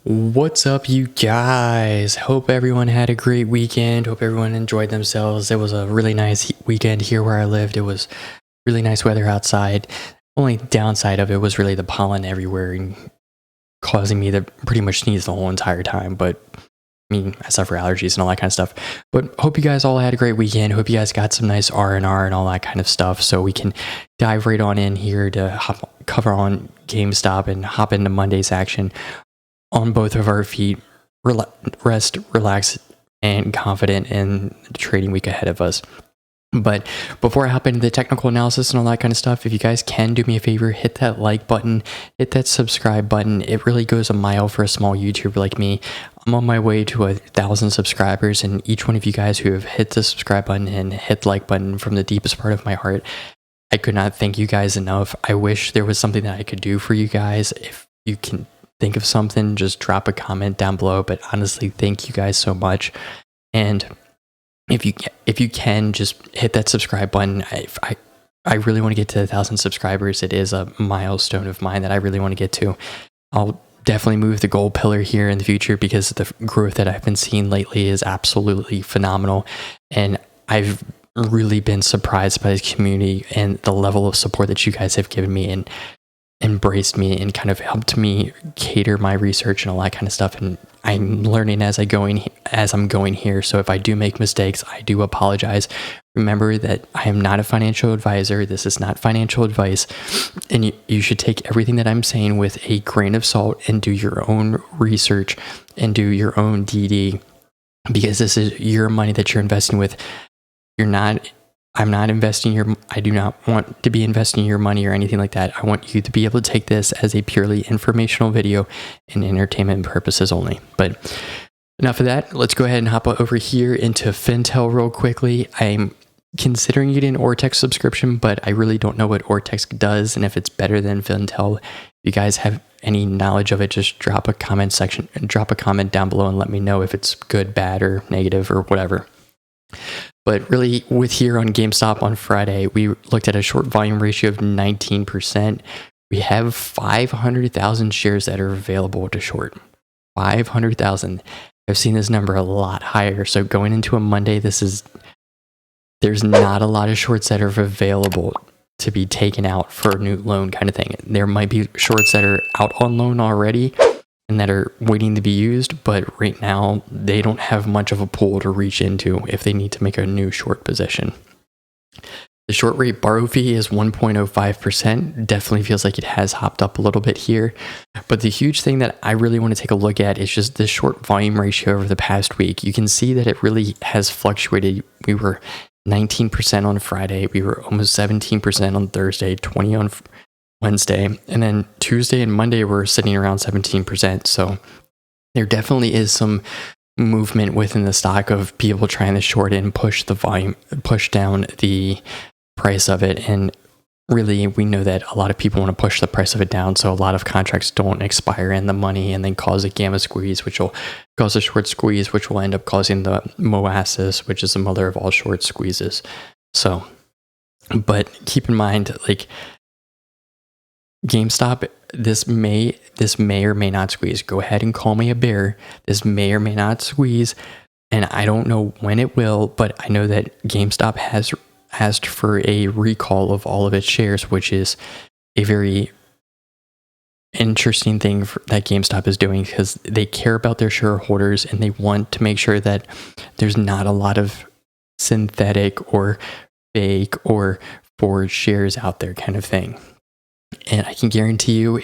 What's up, you guys? Hope everyone had a great weekend. Hope everyone enjoyed themselves. It was a really nice weekend here where I lived. It was really nice weather outside. Only downside of it was really the pollen everywhere and causing me to pretty much sneeze the whole entire time. But I mean, I suffer allergies and all that kind of stuff. But hope you guys all had a great weekend. Hope you guys got some nice R&R and all that kind of stuff. So we can dive right on in here to cover on GameStop and hop into Monday's action on both of our feet, rest, relax, and confident in the trading week ahead of us. But before I hop into the technical analysis and all that kind of stuff, if you guys can do me a favor, hit that like button, hit that subscribe button. It really goes a mile for a small YouTuber like me. I'm on my way to 1,000 subscribers, and each one of you guys who have hit the subscribe button and hit the like button from the deepest part of my heart, I could not thank you guys enough. I wish there was something that I could do for you guys. If you can think of something, just drop a comment down below. But honestly, thank you guys so much. And if you can, just hit that subscribe button. I really want to get to 1,000 subscribers. It is a milestone of mine that I really want to get to. I'll definitely move the gold pillar here in the future because the growth that I've been seeing lately is absolutely phenomenal. And I've really been surprised by this community and the level of support that you guys have given me and embraced me and kind of helped me cater my research and all that kind of stuff. And I'm learning as I'm going here. So if I do make mistakes, I do apologize. Remember that I am not a financial advisor. This is not financial advice. And you should take everything that I'm saying with a grain of salt and do your own research and do your own DD, because this is your money that you're investing with. I'm not investing I do not want to be investing your money or anything like that. I want you to be able to take this as a purely informational video and entertainment purposes only. But enough of that. Let's go ahead and hop over here into Fintel real quickly. I'm considering getting an Ortex subscription, but I really don't know what Ortex does and if it's better than Fintel. If you guys have any knowledge of it, just drop a comment down below and let me know if it's good, bad, or negative or whatever. But really, with here on GameStop on Friday, we looked at a short volume ratio of 19%. We have 500,000 shares that are available to short. 500,000. I've seen this number a lot higher. So going into a Monday, there's not a lot of shorts that are available to be taken out for a new loan kind of thing. There might be shorts that are out on loan already and that are waiting to be used, but right now they don't have much of a pool to reach into if they need to make a new short position. The short rate borrow fee is 1.05%. Definitely feels like it has hopped up a little bit here. But the huge thing that I really want to take a look at is just the short volume ratio over the past week. You can see that it really has fluctuated. We were 19% on Friday. We were almost 17% on Thursday, 20 on Wednesday, and then Tuesday and Monday we're sitting around 17%. So there definitely is some movement within the stock of people trying to short in, push the volume, push down the price of it. And really, we know that a lot of people want to push the price of it down. So a lot of contracts don't expire in the money and then cause a gamma squeeze, which will cause a short squeeze, which will end up causing the molasses, which is the mother of all short squeezes. So, but keep in mind, like, GameStop, this may or may not squeeze. Go ahead and call me a bear. This may or may not squeeze, and I don't know when it will, but I know that GameStop has asked for a recall of all of its shares, which is a very interesting thing that GameStop is doing because they care about their shareholders and they want to make sure that there's not a lot of synthetic or fake or forged shares out there kind of thing. And I can guarantee you,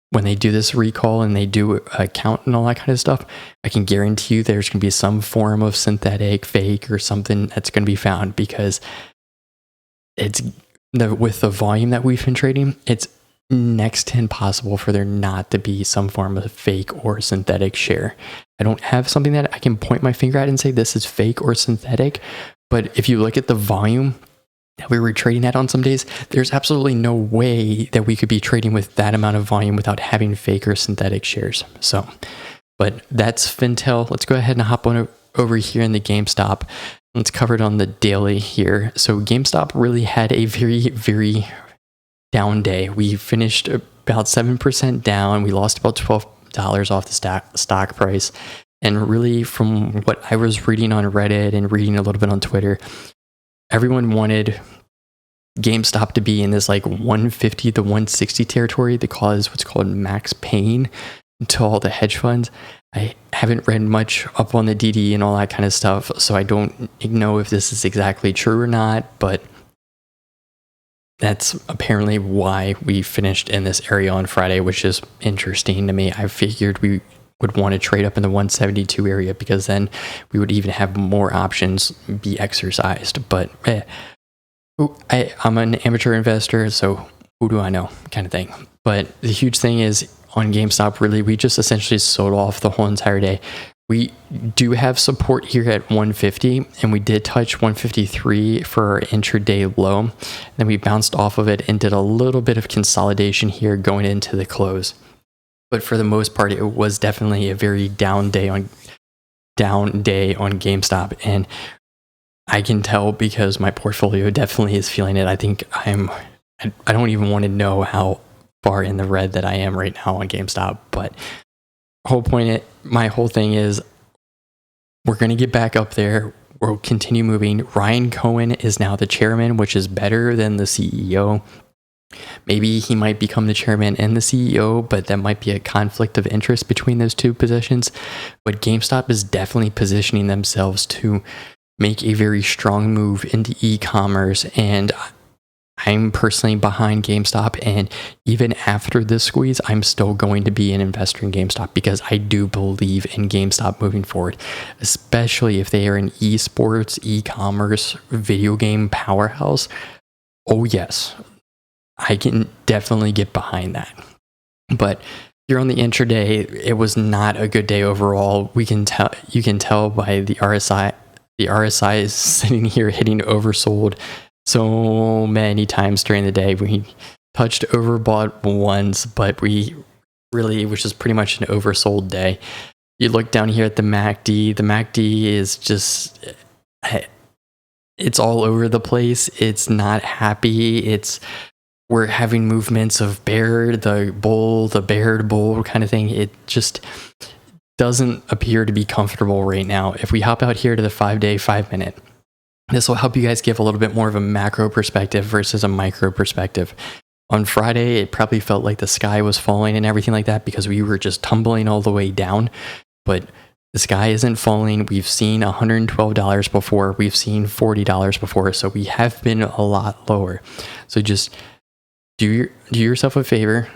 when they do this recall and they do a count and all that kind of stuff, I can guarantee you there's going to be some form of synthetic, fake, or something that's going to be found, because with the volume that we've been trading, it's next to impossible for there not to be some form of fake or synthetic share. I don't have something that I can point my finger at and say this is fake or synthetic, but if you look at the volume that we were trading at on some days, there's absolutely no way that we could be trading with that amount of volume without having fake or synthetic shares. So, but that's Fintel. Let's go ahead and hop on over here in the GameStop. Let's cover it on the daily here. So GameStop really had a very, very down day. We finished about 7% down. We lost about dollars off the stock price. And really, from what I was reading on Reddit and reading a little bit on Twitter, everyone wanted GameStop to be in this like 150 to 160 territory to cause what's called max pain to all the hedge funds. I haven't read much up on the DD and all that kind of stuff, so I don't know if this is exactly true or not, but that's apparently why we finished in this area on Friday, which is interesting to me. I figured we would want to trade up in the 172 area because then we would even have more options be exercised. But I'm an amateur investor, so who do I know kind of thing. But the huge thing is on GameStop, really, we just essentially sold off the whole entire day. We do have support here at 150, and we did touch 153 for our intraday low. Then we bounced off of it and did a little bit of consolidation here going into the close. But for the most part, it was definitely a very down day on GameStop, and I can tell because my portfolio definitely is feeling it. I think I don't even want to know how far in the red that I am right now on GameStop, but my whole thing is we're going to get back up there. We'll continue moving. Ryan Cohen is now the chairman, which is better than the CEO. Maybe he might become the chairman and the CEO, but that might be a conflict of interest between those two positions. But GameStop is definitely positioning themselves to make a very strong move into e-commerce, and I'm personally behind GameStop, and even after this squeeze, I'm still going to be an investor in GameStop because I do believe in GameStop moving forward, especially if they are an esports, e-commerce, video game powerhouse. Oh yes, I can definitely get behind that. But here on the intraday, it was not a good day overall. You can tell by the RSI. The RSI is sitting here hitting oversold so many times during the day. We touched overbought once, but it was pretty much an oversold day. You look down here at the MACD. The MACD is just, it's all over the place. It's not happy. We're having movements of bear the bull kind of thing. It just doesn't appear to be comfortable right now. If we hop out here to the 5-day, 5-minute, this will help you guys give a little bit more of a macro perspective versus a micro perspective. On Friday, it probably felt like the sky was falling and everything like that because we were just tumbling all the way down, but the sky isn't falling. We've seen $112 before. We've seen $40 before. So we have been a lot lower. So just do yourself a favor.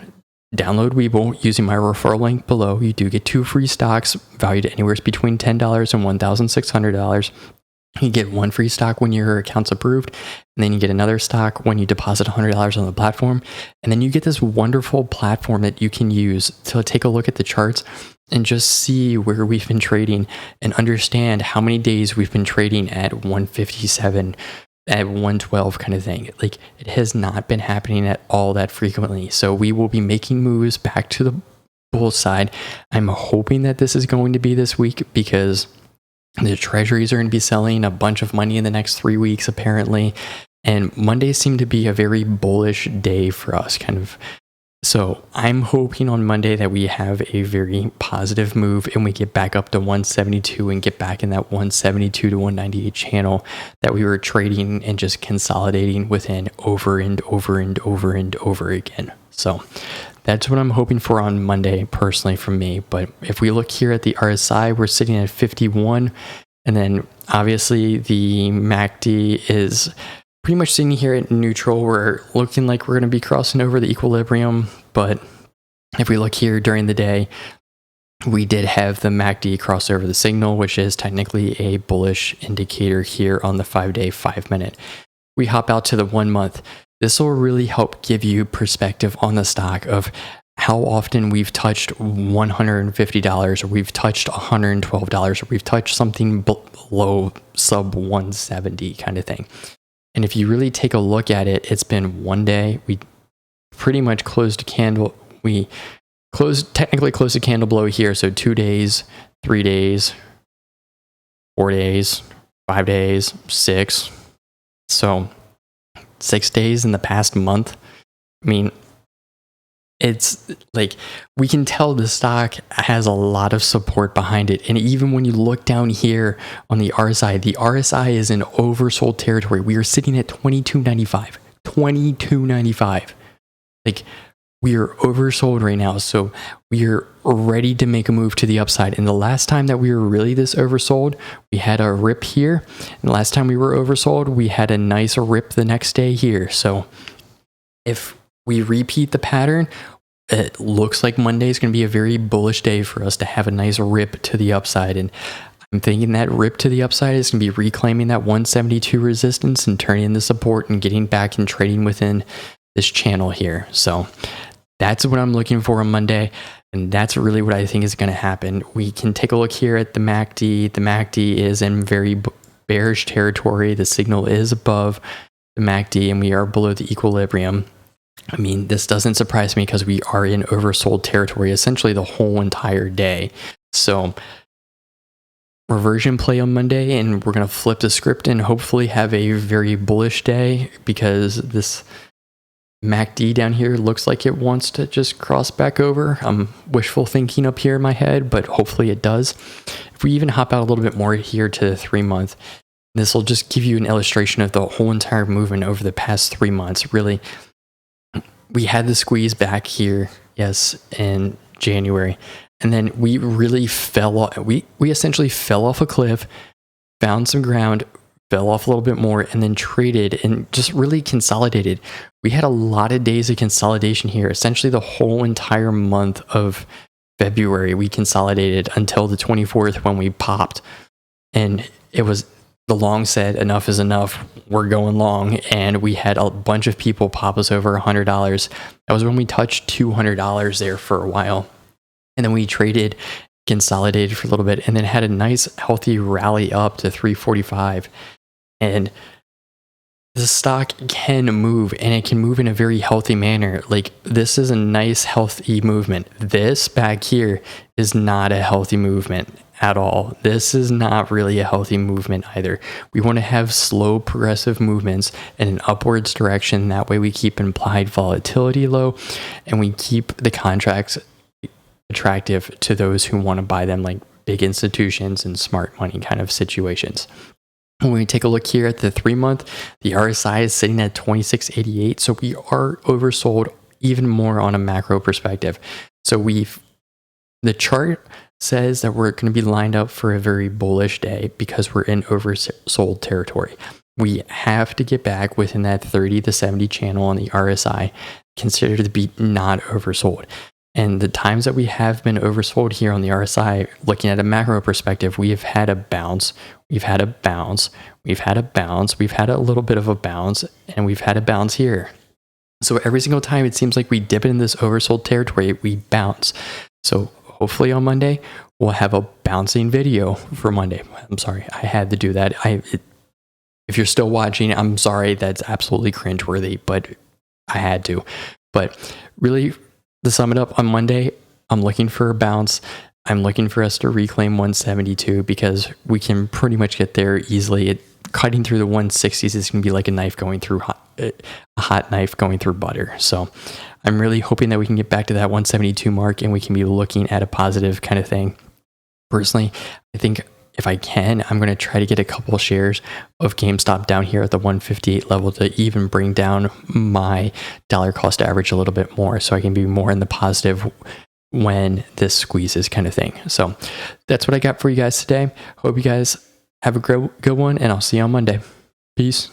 Download Webull using my referral link below. You do get 2 free stocks valued anywhere between $10 and $1,600. You get 1 free stock when your account's approved, and then you get another stock when you deposit $100 on the platform. And then you get this wonderful platform that you can use to take a look at the charts and just see where we've been trading and understand how many days we've been trading at 157, at 112 kind of thing. Like, it has not been happening at all that frequently. So we will be making moves back to the bull side. I'm hoping that this is going to be this week because the treasuries are going to be selling a bunch of money in the next 3 weeks, apparently. And Mondays seem to be a very bullish day for us, kind of. So I'm hoping on Monday that we have a very positive move and we get back up to 172 and get back in that 172 to 198 channel that we were trading and just consolidating within over and over and over and over again. So that's what I'm hoping for on Monday, personally, from me. But if we look here at the RSI, we're sitting at 51. And then obviously the MACD is pretty much sitting here at neutral. We're looking like we're going to be crossing over the equilibrium. But if we look here during the day, we did have the MACD cross over the signal, which is technically a bullish indicator here on the 5-day, 5-minute. We hop out to the 1 month. This will really help give you perspective on the stock of how often we've touched $150 or we've touched $112 or we've touched something below sub 170 kind of thing. And if you really take a look at it, it's been one day. We pretty much closed a candle. We technically closed a candle below here. So 2 days, 3 days, 4 days, 5 days, 6. So 6 days in the past month. I mean, it's like we can tell the stock has a lot of support behind it. And even when you look down here on the RSI is in oversold territory. We are sitting at 22.95. 22.95. Like, we are oversold right now. So we are ready to make a move to the upside. And the last time that we were really this oversold, we had a rip here. And the last time we were oversold, we had a nice rip the next day here. So if we repeat the pattern, it looks like Monday is going to be a very bullish day for us to have a nice rip to the upside. And I'm thinking that rip to the upside is going to be reclaiming that 172 resistance and turning into support and getting back and trading within this channel here. So that's what I'm looking for on Monday. And that's really what I think is going to happen. We can take a look here at the MACD. The MACD is in very bearish territory. The signal is above the MACD and we are below the equilibrium. I mean, this doesn't surprise me because we are in oversold territory essentially the whole entire day. So reversion play on Monday, and we're going to flip the script and hopefully have a very bullish day because this MACD down here looks like it wants to just cross back over. I'm wishful thinking up here in my head, but hopefully it does. If we even hop out a little bit more here to the 3-month, this will just give you an illustration of the whole entire movement over the past 3 months. Really, we had the squeeze back here, yes, in January. And then we really fell off. We essentially fell off a cliff, found some ground, fell off a little bit more, and then traded and just really consolidated. We had a lot of days of consolidation here. Essentially the whole entire month of February, we consolidated until the 24th when we popped. And it was, the long said, enough is enough. We're going long. And we had a bunch of people pop us over $100. That was when we touched $200 there for a while. And then we traded, consolidated for a little bit, and then had a nice healthy rally up to 345. And the stock can move, and it can move in a very healthy manner. Like, this is a nice healthy movement. This back here is not a healthy movement at all. This is not really a healthy movement either. We want to have slow progressive movements in an upwards direction. That way we keep implied volatility low and we keep the contracts attractive to those who want to buy them, like big institutions and smart money kind of situations. When we take a look here at the 3-month, the RSI is sitting at 26.88. So we are oversold even more on a macro perspective. So the chart says that we're going to be lined up for a very bullish day because we're in oversold territory. We have to get back within that 30 to 70 channel on the RSI, considered to be not oversold. And the times that we have been oversold here on the RSI, looking at a macro perspective, we have had a bounce, we've had a bounce, we've had a bounce, we've had a little bit of a bounce, and we've had a bounce here. So every single time it seems like we dip in this oversold territory, we bounce. So hopefully on Monday, we'll have a bouncing video for Monday. I'm sorry, I had to do that. If you're still watching, I'm sorry, that's absolutely cringeworthy, but I had to. But really, to sum it up, on Monday, I'm looking for a bounce. I'm looking for us to reclaim 172 because we can pretty much get there easily. Cutting through the 160s is going to be like a knife going through a hot knife going through butter. So I'm really hoping that we can get back to that 172 mark and we can be looking at a positive kind of thing. Personally, I think if I can, I'm going to try to get a couple shares of GameStop down here at the 158 level to even bring down my dollar cost average a little bit more so I can be more in the positive when this squeezes kind of thing. So that's what I got for you guys today. Hope you guys have a good one, and I'll see you on Monday. Peace.